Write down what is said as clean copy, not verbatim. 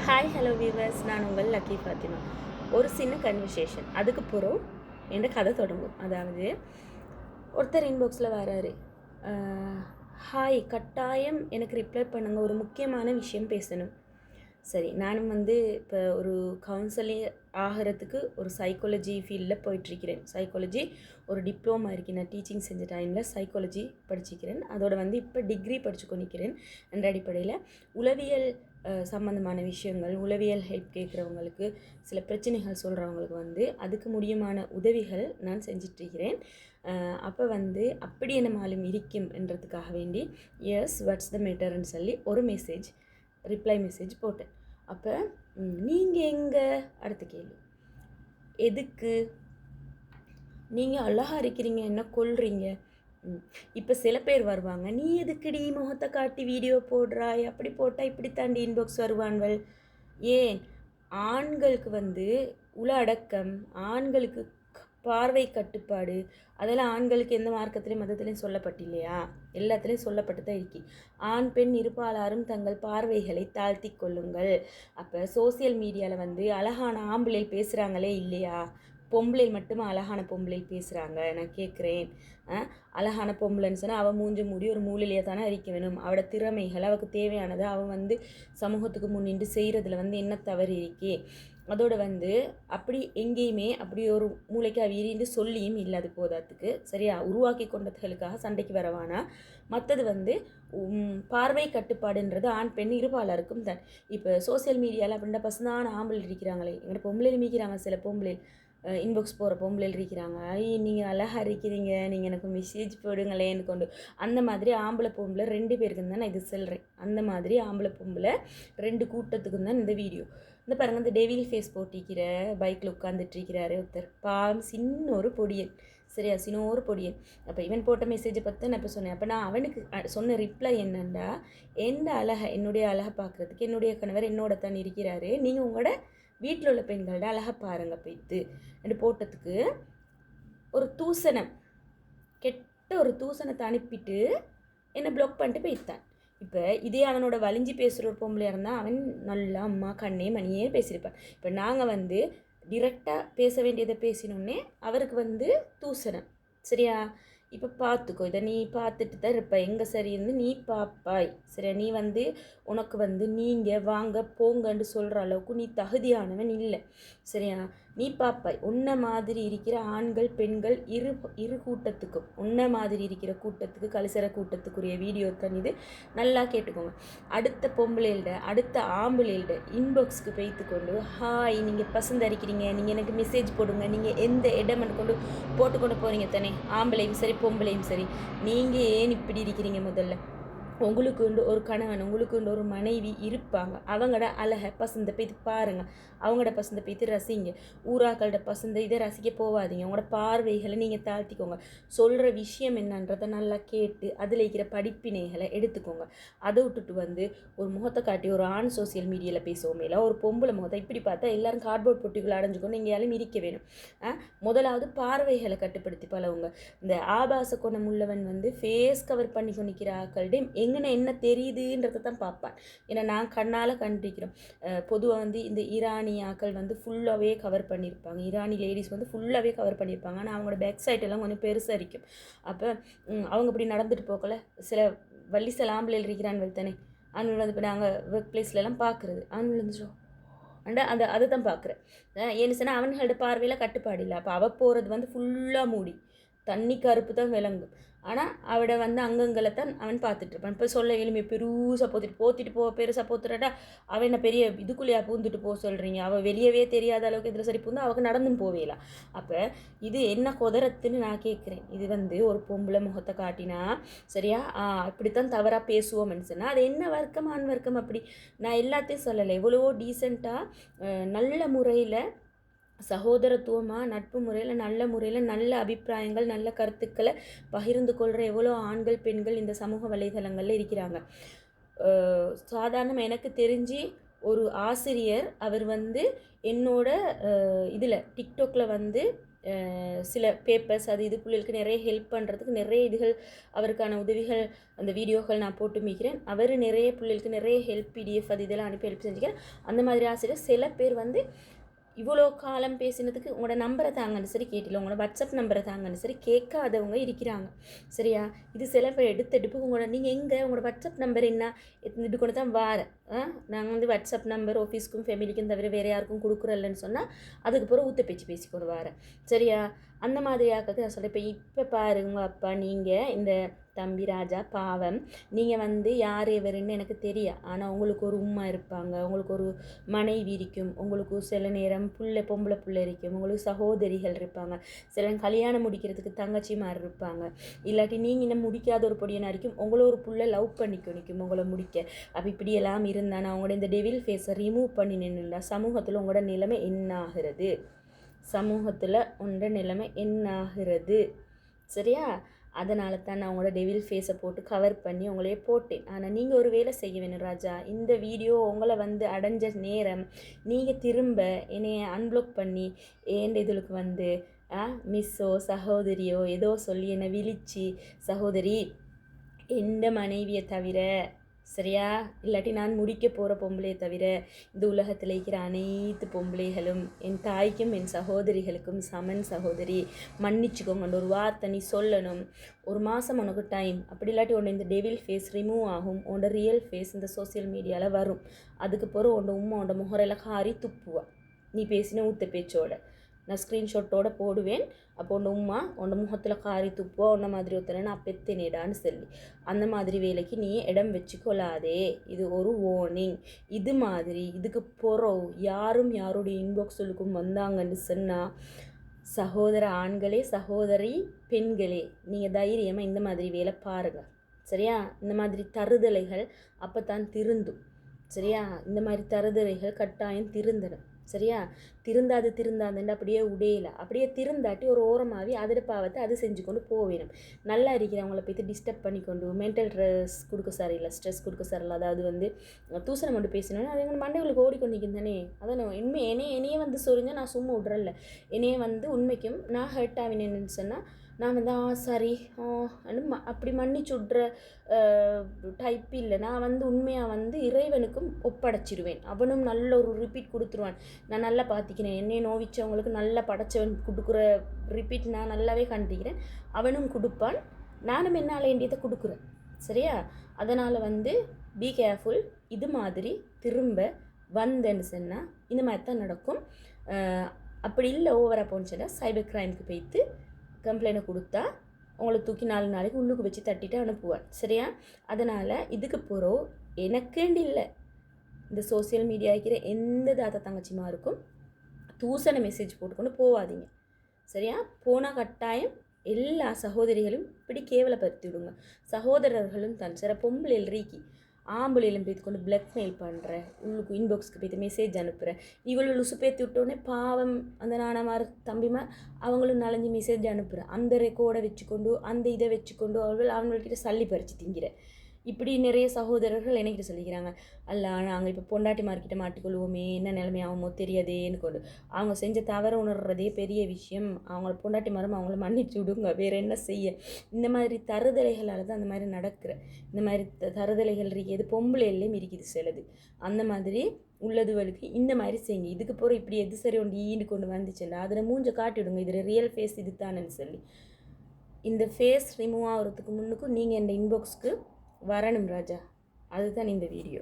Hi hello viewers, நான் உங்கள் lucky Fathima. ஒரு சின்ன கன்வர்சேஷன், அதுக்கு பிறகு என் கதை தொடங்கும். அதாவது ஒருத்தர் இன்பாக்ஸில் வராரு, ஹாய், கட்டாயம் எனக்கு ரிப்ளை பண்ணுங்கள், ஒரு முக்கியமான விஷயம் பேசணும். சரி, நானும் இப்போ ஒரு கவுன்சிலிங் ஆகிறதுக்கு ஒரு சைக்காலஜி ஃபீல்டில் போயிட்டுருக்கிறேன். சைக்காலஜி ஒரு டிப்ளமா இருக்குது. நான் டீச்சிங் செஞ்ச டைமில் சைக்காலஜி படிச்சுக்கிறேன். அதோட இப்போ டிகிரி படித்து கொண்டிருக்கிறேன். என்ற அடிப்படையில் உளவியல் சம்மந்தமான விஷயங்கள், உளவியல் ஹெல்ப் கேட்குறவங்களுக்கு, சில பிரச்சனைகள் சொல்கிறவங்களுக்கு அதுக்கு முடியுமான உதவிகள் நான் செஞ்சிட்ருக்கிறேன். அப்போ அப்படி என்னமாலும் இருக்கும் என்றதுக்காக வேண்டி எஸ் வாட்ஸ் த மேட்டர்ன்னு சொல்லி ஒரு மெசேஜ், ரிப்ளை மெசேஜ் போட்டேன். அப்போ நீங்கள் எங்கே, அடுத்த கேள்வி, எதுக்கு நீங்கள் அழகாக இருக்கிறீங்க, என்ன கொள்றீங்க? இப்போ சில பேர் வருவாங்க, நீ எதுக்குடி முகத்தை காட்டி வீடியோ போடுறாய், அப்படி போட்டால் இப்படி தாண்டி இன்பாக்ஸ் வருவான்கள். ஏன் ஆண்களுக்கு உள அடக்கம், ஆண்களுக்கு பார்வை கட்டுப்பாடு, அதெல்லாம் ஆண்களுக்கு எந்த மார்க்கத்திலையும் மதத்திலையும் சொல்லப்பட்டில்லையா? எல்லாத்துலேயும் சொல்லப்பட்டு தான் இருக்கி. ஆண் பெண் இருப்பாளாரும் தங்கள் பார்வைகளை தாழ்த்தி கொள்ளுங்கள். அப்போ சோசியல் மீடியாவில் அழகான ஆம்பளை பேசுகிறாங்களே இல்லையா? பொம்பளை மட்டுமா அழகான பொம்பளை பேசுகிறாங்க? நான் கேட்குறேன். அழகான பொம்பளைன்னு சொன்னால் அவள் மூஞ்சி மூடி ஒரு மூலையிலேயே தானே இருக்க வேணும். அவளோட திறமைகள், அவளுக்கு தேவையானதை அவள் சமூகத்துக்கு முன்னின்று செய்கிறதுல என்ன தவறு இருக்கே? அதோடு அப்படி எங்கேயுமே அப்படி ஒரு மூளைக்கு அவீரின்னு சொல்லியும் இல்லாது போதாத்துக்கு சரியா உருவாக்கி கொண்டதுகளுக்காக சண்டைக்கு வரவானா. மற்றது பார்வை கட்டுப்பாடுன்றது ஆண் பெண் இருபாலருக்கும் தான். இப்போ சோசியல் மீடியாவில் அப்படின்னா பசந்தான ஆம்பளை இருக்கிறாங்களே, எங்களோட பொம்பளை மீக்கிறாங்க. சில பொம்பளை இன்பாக்ஸ் போகிற பொம்பளையில் இருக்கிறாங்க, நீங்கள் அழகாக இருக்கிறீங்க, நீங்கள் எனக்கு மெசேஜ் போடுங்களேன்னு கொண்டு. அந்த மாதிரி ஆம்பளை பொம்பளை 2 பேருக்கு தான் நான் இது சொல்கிறேன். அந்த மாதிரி ஆம்பளை பொம்பளை 2 கூட்டத்துக்கு தான் இந்த வீடியோ. இந்த பாருங்க, இந்த டெவில் ஃபேஸ் போட்டிக்கிற பைக்கில் உட்காந்துட்ருக்கிறாரு ஒருத்தர், சின்ன ஒரு பொடியன், சரியா, சின்னோரு பொடியன். அப்போ இவன் போட்ட மெசேஜை பற்றி நான் இப்போ சொன்னேன். அப்போ நான் அவனுக்கு சொன்ன ரிப்ளை என்னண்டா, எந்த அழகை, என்னுடைய அழகை பார்க்குறதுக்கு என்னுடைய கணவர் என்னோட தான் இருக்கிறாரு, நீங்கள் உங்களோட வீட்டில் உள்ள பெண்களோட அழகை பாருங்க போய்த்து என்று போட்டதுக்கு ஒரு தூசணம், கெட்ட ஒரு தூசணத்தை அனுப்பிட்டு என்னை ப்ளாக் பண்ணிட்டு போய்த்தான். இப்போ இதே அவனோட வலிஞ்சு பேசுகிற ஒரு பொம்பளையாக இருந்தால் அவன் நல்லா அம்மா கண்ணே மணியே பேசியிருப்பான். இப்போ நாங்கள் டிரெக்டாக பேச வேண்டியதை பேசினோன்னே அவருக்கு தூசணம், சரியா? இப்போ பார்த்துக்கோ, இதை நீ பார்த்துட்டு தான் இருப்ப, எங்கே சரின்னு நீ பார்ப்பாய், சரியா? நீ உனக்கு நீங்கள் வாங்க போங்கன்னு சொல்கிற அளவுக்கு நீ தகுதியானவன் இல்லை, சரியா? நீ பார்ப்பாய். உன்ன மாதிரி இருக்கிற ஆண்கள் பெண்கள் இரு கூட்டத்துக்கும், உன்ன மாதிரி இருக்கிற கூட்டத்துக்கு, கலிசர கூட்டத்துக்குரிய வீடியோ தான் இது. நல்லா கேட்டுக்கோங்க. அடுத்த பொம்பளையில்ட, அடுத்த ஆம்பளையில்ட இன்பாக்ஸுக்கு வைத்து கொண்டு, ஹாய், நீங்கள் பசந்த அடிக்கிறீங்க, நீங்கள் எனக்கு மெசேஜ் போடுங்க, நீங்கள் எந்த இடம் கொண்டு போட்டுக்கொண்டு போகிறீங்க தானே, ஆம்பளையும் சரி பொம்பளையும் சரி. நீங்கள் ஏன் இப்படி இருக்கிறீங்க? முதல்ல உங்களுக்கு ஒரு கணவன், உங்களுக்கு ஒரு மனைவி இருப்பாங்க. அவங்களோட அழகை பசந்தை போய்த்து பாருங்கள், அவங்களோட பசந்தை போய்த்து ரசிங்க. ஊராக்களோட பசந்தை இதை ரசிக்க போகாதீங்க. உங்களோட பார்வைகளை நீங்கள் தாழ்த்திக்கோங்க. சொல்கிற விஷயம் என்னன்றதை நல்லா கேட்டு அதில் இருக்கிற படிப்பினைகளை எடுத்துக்கோங்க. அதை விட்டுட்டு ஒரு முகத்தை காட்டி ஒரு ஆண் சோசியல் மீடியாவில் பேசுவோமே இல்லை, ஒரு பொம்பளை முகத்தை இப்படி பார்த்தா எல்லாரும் கார்ட்போர்ட் பொட்டிக்குள்ளே அடைஞ்சுக்கொண்டு எங்கேயாலும் இருக்க வேணும். முதலாவது பார்வைகளை கட்டுப்படுத்தி பழவுங்க. இந்த ஆபாச குணம் உள்ளவன் ஃபேஸ் கவர் பண்ணி கொண்டிருக்கிற ஆக்களிடம் எங்கன என்ன தெரியுதுன்றதை தான் பார்ப்பான். ஏன்னா நான் கண்ணால் கண்டிக்கிறோம். பொதுவாக இந்த ஈரானியாக்கள் ஃபுல்லாகவே கவர் பண்ணியிருப்பாங்க. ஈரானி லேடிஸ் ஃபுல்லாகவே கவர் பண்ணியிருப்பாங்க. ஆனால் அவங்களோட பேக் சைட் எல்லாம் கொஞ்சம் பெருசாக இருக்கும். அப்போ அவங்க இப்படி நடந்துட்டு போக்கல சில வள்ளிசல் ஆம்பளையில் இருக்கிறான்கள் தானே, ஆண்கள் இப்போ நாங்கள் ஒர்க் பிளேஸ்லலாம் பார்க்குறது, ஆண்கள் அதை தான் பார்க்குறேன். ஏன்னு சொன்னால் அவன்களோட பார்வையில் கட்டுப்பாடு இல்லை. அப்போ அவள் போகிறது ஃபுல்லாக மூடி தண்ணி கருப்பு தான் விளங்கும். ஆனால் அவட அங்கங்களை தான் அவன் பார்த்துட்ருப்பான். இப்போ சொல்ல எளிமை பெருசாக போத்திட்டு பெருசாக போத்துறடா, அவன் என்ன பெரிய இதுக்குள்ளேயா பூந்துட்டு போக சொல்கிறீங்க? அவள் வெளியவே தெரியாத அளவுக்கு இதில் சரி பூந்து அவளுக்கு நடந்துன்னு போவேலாம். அப்போ இது என்ன குதறத்துன்னு நான் கேட்குறேன். இது ஒரு பொம்பளை முகத்தை காட்டினா சரியா, இப்படித்தான் தவறாக பேசுவோம்னு சொன்னால் அது என்ன வர்க்கம், ஆண் வர்க்கம்? அப்படி நான் எல்லாத்தையும் சொல்லலை. எவ்வளவோ டீசெண்டாக நல்ல முறையில் சகோதரத்துவமாக நட்பு முறையில் நல்ல முறையில் நல்ல அபிப்பிராயங்கள் நல்ல கருத்துக்களை பகிர்ந்து கொள்கிற எவ்வளோ ஆண்கள் பெண்கள் இந்த சமூக வலைதளங்களில் இருக்கிறாங்க. சாதாரணமாக எனக்கு தெரிஞ்சு ஒரு ஆசிரியர் அவர் என்னோட இதில் டிக்டாக்ல சில பேப்பர்ஸ் அது இது பிள்ளைகளுக்கு நிறைய ஹெல்ப் பண்ணுறதுக்கு நிறைய இதுகள் அவருக்கான உதவிகள் அந்த வீடியோக்கள் நான் போட்டு மிக்கிறேன். அவர் நிறைய பிள்ளைகளுக்கு நிறைய ஹெல்ப் PDF அது இதெல்லாம் அனுப்பி ஹெல்ப் செஞ்சுக்கிறேன். அந்த மாதிரி ஆசிரியர் சில பேர் வந்து இவ்வளோ காலம் பேசினதுக்கு உங்களோட நம்பரை தாங்கன்னு சரி கேட்டில, உங்களோட வாட்ஸ்அப் நம்பரை தாங்கன்னு சரி கேட்காதவங்க இருக்கிறாங்க. சரியா? இது சில பேர் எடுத்து உங்களோட நீங்கள் எங்கே உங்களோட வாட்ஸ்அப் நம்பர் என்ன இது கொண்டு தான் வாரேன். நாங்கள் வந்து வாட்ஸ்அப் நம்பர் ஆஃபீஸ்க்கும் ஃபேமிலிக்கும் தவிர வேறு யாருக்கும் கொடுக்குறல்லன்னு சொன்னால் அதுக்கு பிறகு ஊற்ற பேச்சு பேசிக்கொண்டு வாரேன். சரியா? அந்த மாதிரி ஆக்கிறது நான் சொல்கிறேன். இப்போ பாருங்க அப்பா, நீங்கள் இந்த தம்பி ராஜா பாவம், நீங்கள் வந்து யார் எவருன்னு எனக்கு தெரியும். ஆனால் உங்களுக்கு ஒரு உம்மா இருப்பாங்க, உங்களுக்கு ஒரு மனைவி இருக்கும், உங்களுக்கு சில நேரம் பொம்பளை பிள்ளை இருக்கும், உங்களுக்கு சகோதரிகள் இருப்பாங்க, சில கல்யாணம் முடிக்கிறதுக்கு தங்கச்சிமார் இருப்பாங்க, இல்லாட்டி நீங்கள் இன்னும் முடிக்காத ஒரு பொடியனா இருக்கும், உங்களை ஒரு புள்ள லவ் பண்ணிக்க நிற்கும் உங்களை முடிக்க. அப்போ இப்படியெல்லாம் இருந்தால் நான் உங்களோட இந்த டெவில் ஃபேஸை ரிமூவ் பண்ணி நின்றுண்டா சமூகத்தில் உங்களோட நிலைமை என்ன ஆகிறது? சமூகத்தில் உங்களோட நிலைமை என்ன ஆகிறது? சரியா? அதனால தான் நான் உங்களோட டெவில் ஃபேஸை போட்டு கவர் பண்ணி உங்களையே போட்டேன். ஆனால் நீங்கள் ஒரு வேலை செய்ய வேணும் ராஜா. இந்த வீடியோ உங்களை வந்து அடைஞ்ச நேரம் நீங்கள் திரும்ப என்னைய அன்ப்ளாக் பண்ணி ஏன் இதுக்கு வந்து மிஸ்ஸோ சகோதரியோ ஏதோ சொல்லி என்னை விழிச்சு, சகோதரி எந்த மனைவியை தவிர, சரியா, இல்லாட்டி நான் முடிக்க போகிற பொம்பளையை தவிர இந்த உலகத்தில் இருக்கிற அனைத்து பொம்பளைகளும் என் தாய்க்கும் என் சகோதரிகளுக்கும் சமன் சகோதரி, மன்னிச்சுக்கோங்க ஒரு வார்த்தை நீ சொல்லணும். ஒரு மாதம் உனக்கு டைம், அப்படி இல்லாட்டி உன்னை இந்த டெவில் ஃபேஸ் ரிமூவ் ஆகும், உன்னோட ரியல் ஃபேஸ் இந்த சோசியல் மீடியாவில் வரும். அதுக்கு பிறகு உன்னோட முகரெல்லாம் காரி துப்புவா நீ பேசின ஊத்த பேச்சோட. நான் ஸ்க்ரீன்ஷாட்டோடு போடுவேன். அப்போ உன்னை முகத்தில் காரி துப்போ உன்ன மாதிரி ஒருத்தனை நான் பெத்தினேடான்னு சொல்லி அந்த மாதிரி வேலைக்கு நீ இடம் வச்சுக்கொள்ளாதே. இது ஒரு வார்னிங். இது மாதிரி இதுக்கு போகிறோம் யாரும் யாருடைய இன்பாக்ஸுக்கும் வந்தாங்கன்னு சொன்னால், சகோதர ஆண்களே சகோதரி பெண்களே நீங்கள் தைரியமாக இந்த மாதிரி வேலை பாருங்கள். சரியா? இந்த மாதிரி தருதலைகள் அப்போ தான் திருந்தும். சரியா? இந்த மாதிரி தருதலைகள் கட்டாயம் திருந்தணும். சரியா? திருந்தாதுன்னு அப்படியே உடையலை, அப்படியே திருந்தாட்டி ஒரு ஓரமாகவே அதோட பாவத்தை அது செஞ்சு கொண்டு போவேணும். நல்லா இருக்கிறவங்கள போய்த்து டிஸ்டர்ப் பண்ணிக்கொண்டு மென்டல் ஸ்ட்ரெஸ் கொடுக்க சரியில்லை, அதாவது வந்து தூசணம் மட்டும் பேசினோன்னா அது எங்கள் மண்டைகளுக்கு ஓடிக்கொண்டிருக்கும் தானே. அதான் உண்மை என்னையே வந்து சொல்லுங்க, நான் சும்மா விட்றல. என்னையே வந்து உண்மைக்கும் நான் ஹர்ட் ஆகினேன்னு சொன்னால் நான் வந்து சரி அப்படி மன்னிச்சு விட்ற டைப் இல்லை. நான் வந்து உண்மையாக வந்து இறைவனுக்கும் ஒப்படைச்சிடுவேன். அவனும் நல்ல ஒரு ரிப்பீட் கொடுத்துருவான். நான் நல்லா பார்த்திக்கிறேன், என்னையை நோவிச்சவங்களுக்கு நல்லா படைச்சவன் கொடுக்குற ரிப்பீட் நான் நல்லாவே கண்டிக்கிறேன். அவனும் கொடுப்பான், நானும் என்னால் வேண்டியதை கொடுக்குறேன். சரியா? அதனால் வந்து பி கேர்ஃபுல். இது மாதிரி திரும்ப வந்தேன்னு சொன்னால் இந்த மாதிரி தான் நடக்கும். அப்படி இல்லை ஓவராக போனுச்சுன்னா சைபர் கிரைமுக்கு போய்த்து கம்ப்ளைண்ட்டை கொடுத்தா உங்களை தூக்கி 4 நாளைக்கு உள்ளுக்கு வச்சு தட்டிட்டு அனுப்புவான். சரியா? அதனால் இதுக்கு போகிறோம் எனக்குண்டு இல்லை, இந்த சோசியல் மீடியா இருக்கிற எந்த தாத்தா தங்கச்சிமாருக்கும் தூசண மெசேஜ் போட்டுக்கொண்டு போகாதீங்க. சரியா? போனால் கட்டாயம் எல்லா சகோதரிகளும் இப்படி கேவலப்படுத்தி விடுங்க. சகோதரர்களும் தான் சில பொம்பளை ரீக்கி ஆம்பளையிலும் போய்த்து கொண்டு பிளாக்மெயில் பண்ணுறேன், உள்ளுக்கு இன்பாக்ஸ்க்கு போய்த்து மெசேஜ் அனுப்புகிறேன். இவ்வளோ லுசு பேத்தி விட்டோடனே பாவம் அந்த நானமார் தம்பிமார் அவங்களும் 4-5 மெசேஜ் அனுப்புகிறேன். அந்த ரெக்கார்டை வச்சுக்கொண்டு அந்த இதை வச்சுக்கொண்டு அவங்கள்கிட்ட சல்லி பறித்து திங்கிறேன். இப்படி நிறைய சகோதரர்கள் என்கிட்ட சொல்லிக்கிறாங்க, அல்ல நாங்கள் இப்போ பொண்டாட்டி மார்க்கிட்ட மாட்டிக்கொள்வோமே, என்ன நிலைமை ஆகுமோ தெரியாதேன்னு கொண்டு. அவங்க செஞ்ச தவற உணர்றதே பெரிய விஷயம். அவங்கள பொண்டாட்டி மரம் அவங்கள மன்னிச்சு விடுங்க, வேறு என்ன செய்ய. இந்த மாதிரி தருதலைகளால் தான் அந்த மாதிரி நடக்கிற. இந்த மாதிரி தருதலைகள் இருக்குது, பொம்பளையிலையும் இருக்குது சிலது. அந்த மாதிரி உள்ளதுகளுக்கு இந்த மாதிரி செய்யுங்க. இதுக்கு போகிற இப்படி எது சரி ஒன்று ஈண்டு கொண்டு வந்துச்சுன்னா அதில் மூஞ்சை காட்டிவிடுங்க, இதில் ரியல் ஃபேஸ் இது தானேன்னு சொல்லி. இந்த ஃபேஸ் ரிமூவ் ஆகிறதுக்கு முன்னுக்கும் நீங்கள் இந்த இன்பாக்ஸ்க்கு வரணும் ராஜா. அதுதான் இந்த வீடியோ.